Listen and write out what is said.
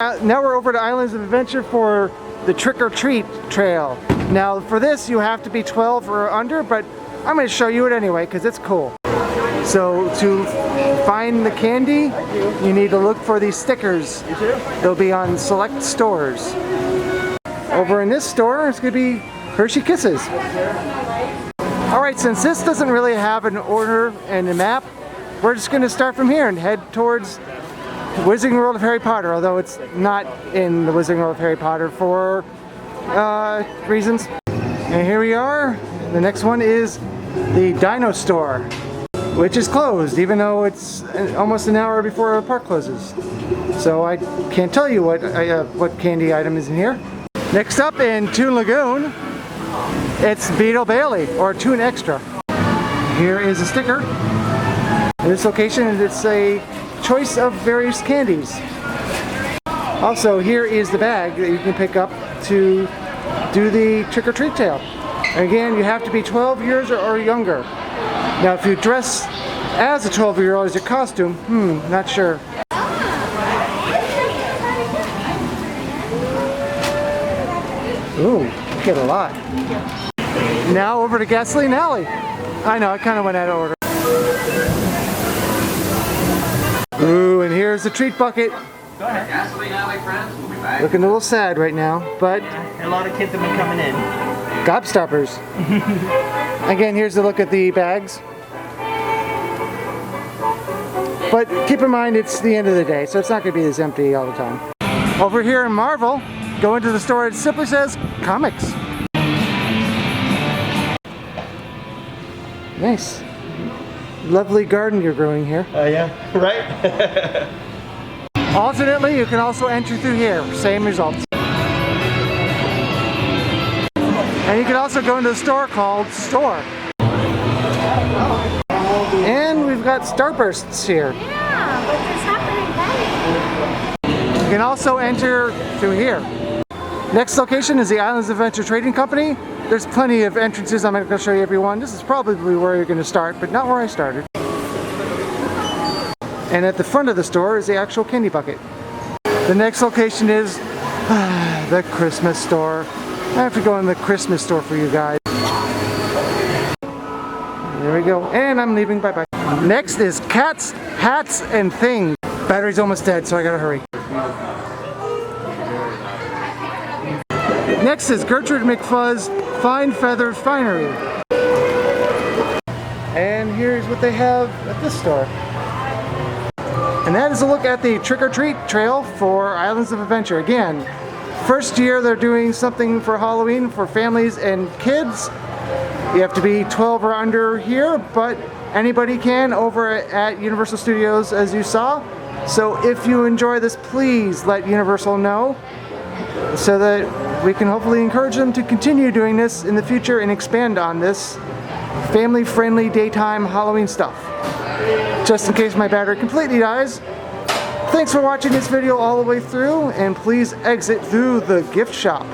Now we're over to Islands of Adventure for the trick-or-treat trail. Now for this you have to be 12 or under, but I'm going to show you it anyway because it's cool. So to find the candy, you need to look for these stickers. They'll be on select stores. Over in this store, it's going to be Hershey Kisses. Alright, since this doesn't really have an order and a map, we're just going to start from here and head towards Wizarding World of Harry Potter, although it's not in the Wizarding World of Harry Potter for reasons. And here we are. The next one is the Dino Store, which is closed, even though it's almost an hour before the park closes. So I can't tell you what candy item is in here. Next up in Toon Lagoon, it's Beetle Bailey, or Toon Extra. Here is a sticker. In this location, it's a choice of various candies. Also, here is the bag that you can pick up to do the trick-or-treat trail. Again, you have to be 12 years or younger. Now, if you dress as a 12-year-old as your costume, not sure. Ooh, you get a lot. Now over to Gasoline Alley. I know, I kind of went out of order. Ooh, and here's the treat bucket. Go ahead. Gasoline Alley friends, we'll be back. Looking a little sad right now, but a lot of kids have been coming in. gobstoppers. Again, here's a look at the bags. But keep in mind, it's the end of the day, so it's not going to be this empty all the time. Over here in Marvel, go into the store, it simply says comics. Nice. Lovely garden you're growing here. Yeah, right? Alternately, you can also enter through here, same results. And you can also go into a store called Store. And we've got Starbursts here. Yeah, but there's happening. You can also enter through here. Next location is the Islands of Adventure Trading Company. There's plenty of entrances. I'm not going to show you every one. This is probably where you're going to start, but not where I started. And at the front of the store is the actual candy bucket. The next location is the Christmas store. I have to go in the Christmas store for you guys. There we go. And I'm leaving. Bye-bye. Next is Cats, Hats, and Things. Battery's almost dead, so I gotta hurry. Next is Gertrude McFuzz Fine Feather Finery. And here's what they have at this store. And that is a look at the trick-or-treat trail for Islands of Adventure. Again, first year they're doing something for Halloween for families and kids. You have to be 12 or under here, but anybody can over at Universal Studios, as you saw. So if you enjoy this, please let Universal know so that we can hopefully encourage them to continue doing this in the future and expand on this family-friendly daytime Halloween stuff. Just in case my battery completely dies, thanks for watching this video all the way through, and please exit through the gift shop.